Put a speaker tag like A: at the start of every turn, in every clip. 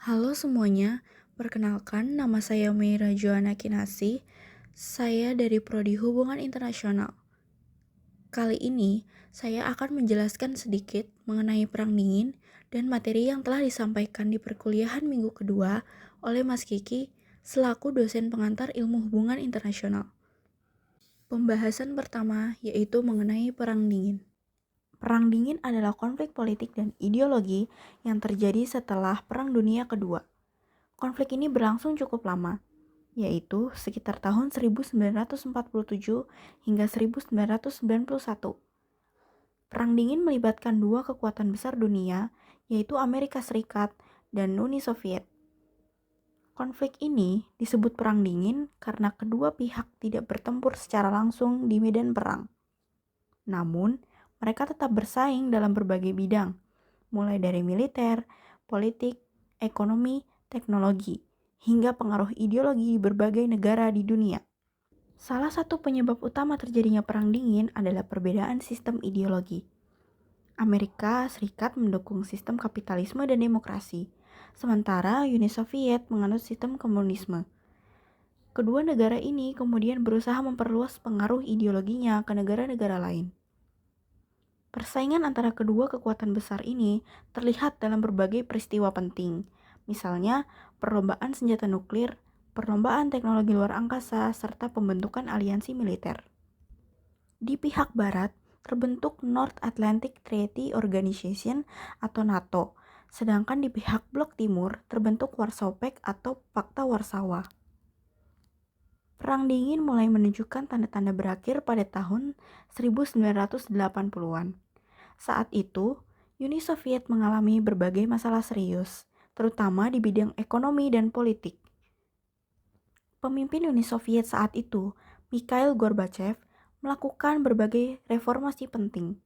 A: Halo semuanya, perkenalkan nama saya Meira Joana Kinasi. Saya dari Prodi Hubungan Internasional. Kali ini, saya akan menjelaskan sedikit mengenai Perang Dingin dan materi yang telah disampaikan di perkuliahan minggu kedua oleh Mas Kiki selaku dosen pengantar Ilmu Hubungan Internasional. Pembahasan pertama yaitu mengenai Perang Dingin. Perang Dingin adalah konflik politik dan ideologi yang terjadi setelah Perang Dunia Kedua. Konflik ini berlangsung cukup lama, yaitu sekitar tahun 1947 hingga 1991. Perang Dingin melibatkan dua kekuatan besar dunia, yaitu Amerika Serikat dan Uni Soviet. Konflik ini disebut Perang Dingin karena kedua pihak tidak bertempur secara langsung di medan perang. Namun, mereka tetap bersaing dalam berbagai bidang, mulai dari militer, politik, ekonomi, teknologi, hingga pengaruh ideologi di berbagai negara di dunia. Salah satu penyebab utama terjadinya Perang Dingin adalah perbedaan sistem ideologi. Amerika Serikat mendukung sistem kapitalisme dan demokrasi, sementara Uni Soviet menganut sistem komunisme. Kedua negara ini kemudian berusaha memperluas pengaruh ideologinya ke negara-negara lain. Persaingan antara kedua kekuatan besar ini terlihat dalam berbagai peristiwa penting, misalnya perlombaan senjata nuklir, perlombaan teknologi luar angkasa, serta pembentukan aliansi militer. Di pihak barat, terbentuk North Atlantic Treaty Organization atau NATO, sedangkan di pihak blok timur terbentuk Warsaw Pact atau Pakta Warsawa. Perang Dingin mulai menunjukkan tanda-tanda berakhir pada tahun 1980-an. Saat itu, Uni Soviet mengalami berbagai masalah serius, terutama di bidang ekonomi dan politik. Pemimpin Uni Soviet saat itu, Mikhail Gorbachev, melakukan berbagai reformasi penting.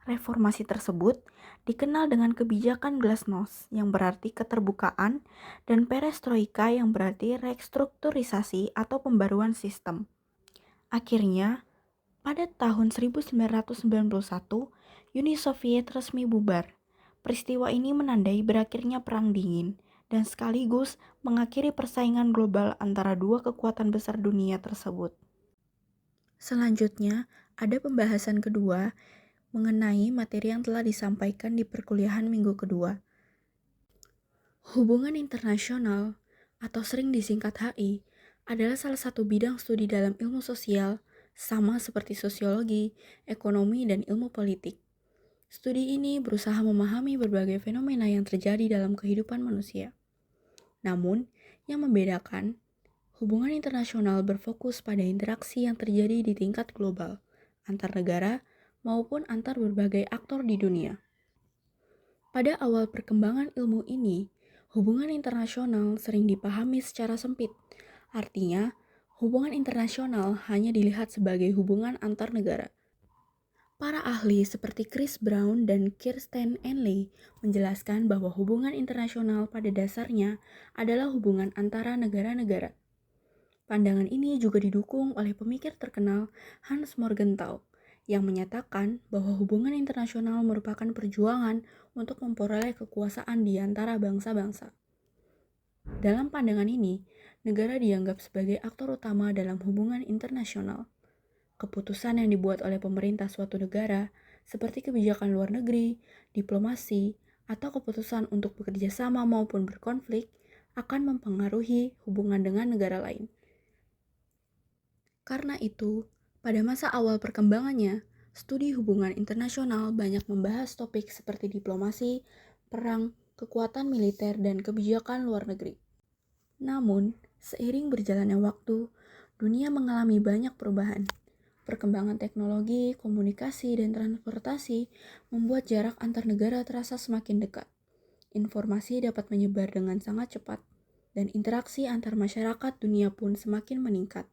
A: Reformasi tersebut dikenal dengan kebijakan glasnost yang berarti keterbukaan dan perestroika yang berarti restrukturisasi atau pembaruan sistem. Akhirnya, pada tahun 1991, Uni Soviet resmi bubar. Peristiwa ini menandai berakhirnya Perang Dingin dan sekaligus mengakhiri persaingan global antara dua kekuatan besar dunia tersebut. Selanjutnya, ada pembahasan kedua mengenai materi yang telah disampaikan di perkuliahan minggu kedua. Hubungan internasional, atau sering disingkat HI, adalah salah satu bidang studi dalam ilmu sosial, sama seperti sosiologi, ekonomi, dan ilmu politik. Studi ini berusaha memahami berbagai fenomena yang terjadi dalam kehidupan manusia. Namun, yang membedakan, hubungan internasional berfokus pada interaksi yang terjadi di tingkat global, antar negara, maupun antar berbagai aktor di dunia. Pada awal perkembangan ilmu ini, hubungan internasional sering dipahami secara sempit. Artinya, hubungan internasional hanya dilihat sebagai hubungan antar negara. Para ahli seperti Chris Brown dan Kirsten Enley menjelaskan bahwa hubungan internasional pada dasarnya adalah hubungan antara negara-negara. Pandangan ini juga didukung oleh pemikir terkenal Hans Morgenthau yang menyatakan bahwa hubungan internasional merupakan perjuangan untuk memperoleh kekuasaan di antara bangsa-bangsa. Dalam pandangan ini, negara dianggap sebagai aktor utama dalam hubungan internasional. Keputusan yang dibuat oleh pemerintah suatu negara, seperti kebijakan luar negeri, diplomasi, atau keputusan untuk bekerja sama maupun berkonflik, akan mempengaruhi hubungan dengan negara lain. Karena itu, pada masa awal perkembangannya, studi hubungan internasional banyak membahas topik seperti diplomasi, perang, kekuatan militer, dan kebijakan luar negeri. Namun, seiring berjalannya waktu, dunia mengalami banyak perubahan. Perkembangan teknologi, komunikasi, dan transportasi membuat jarak antar negara terasa semakin dekat. Informasi dapat menyebar dengan sangat cepat, dan interaksi antar masyarakat dunia pun semakin meningkat.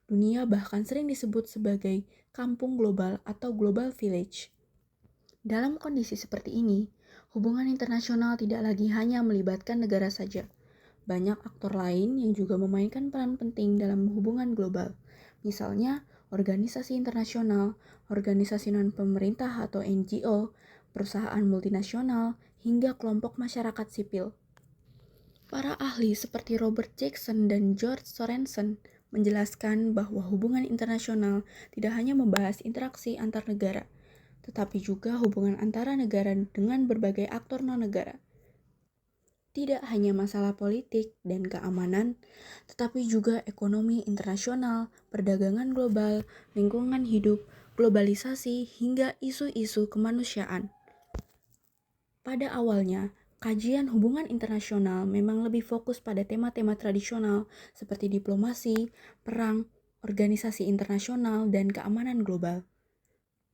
A: Dunia bahkan sering disebut sebagai kampung global atau global village. Dalam kondisi seperti ini, hubungan internasional tidak lagi hanya melibatkan negara saja. Banyak aktor lain yang juga memainkan peran penting dalam hubungan global. Misalnya, organisasi internasional, organisasi non-pemerintah atau NGO, perusahaan multinasional, hingga kelompok masyarakat sipil. Para ahli seperti Robert Jackson dan George Sorensen menjelaskan bahwa hubungan internasional tidak hanya membahas interaksi antar negara, tetapi juga hubungan antara negara dengan berbagai aktor non-negara. Tidak hanya masalah politik dan keamanan, tetapi juga ekonomi internasional, perdagangan global, lingkungan hidup, globalisasi, hingga isu-isu kemanusiaan. Pada awalnya, kajian hubungan internasional memang lebih fokus pada tema-tema tradisional seperti diplomasi, perang, organisasi internasional, dan keamanan global.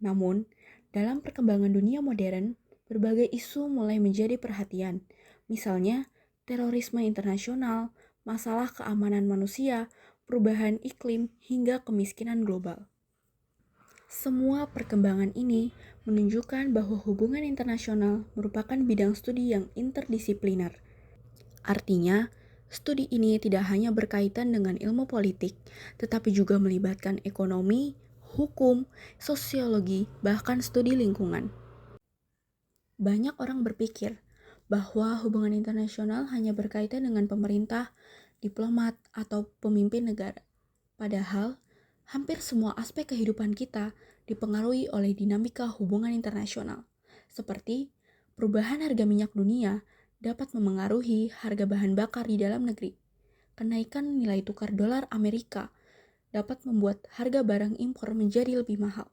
A: Namun, dalam perkembangan dunia modern, berbagai isu mulai menjadi perhatian, misalnya terorisme internasional, masalah keamanan manusia, perubahan iklim, hingga kemiskinan global. Semua perkembangan ini menunjukkan bahwa hubungan internasional merupakan bidang studi yang interdisipliner. Artinya, studi ini tidak hanya berkaitan dengan ilmu politik, tetapi juga melibatkan ekonomi, hukum, sosiologi, bahkan studi lingkungan. Banyak orang berpikir bahwa hubungan internasional hanya berkaitan dengan pemerintah, diplomat, atau pemimpin negara. Padahal, hampir semua aspek kehidupan kita dipengaruhi oleh dinamika hubungan internasional, seperti perubahan harga minyak dunia dapat memengaruhi harga bahan bakar di dalam negeri. Kenaikan nilai tukar dolar Amerika dapat membuat harga barang impor menjadi lebih mahal.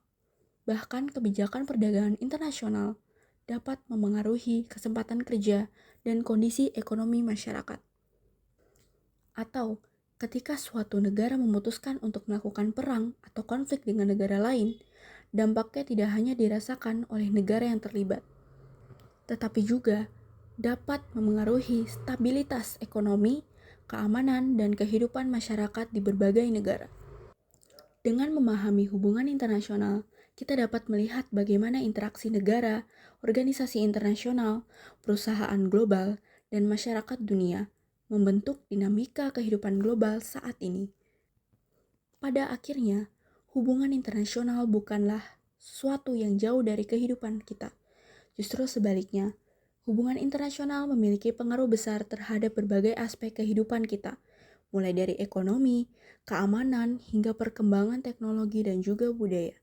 A: Bahkan kebijakan perdagangan internasional dapat memengaruhi kesempatan kerja dan kondisi ekonomi masyarakat. Atau ketika suatu negara memutuskan untuk melakukan perang atau konflik dengan negara lain, dampaknya tidak hanya dirasakan oleh negara yang terlibat, tetapi juga dapat memengaruhi stabilitas ekonomi, keamanan, dan kehidupan masyarakat di berbagai negara. Dengan memahami hubungan internasional, kita dapat melihat bagaimana interaksi negara, organisasi internasional, perusahaan global, dan masyarakat dunia membentuk dinamika kehidupan global saat ini. Pada akhirnya, hubungan internasional bukanlah sesuatu yang jauh dari kehidupan kita. Justru sebaliknya, hubungan internasional memiliki pengaruh besar terhadap berbagai aspek kehidupan kita, mulai dari ekonomi, keamanan, hingga perkembangan teknologi dan juga budaya.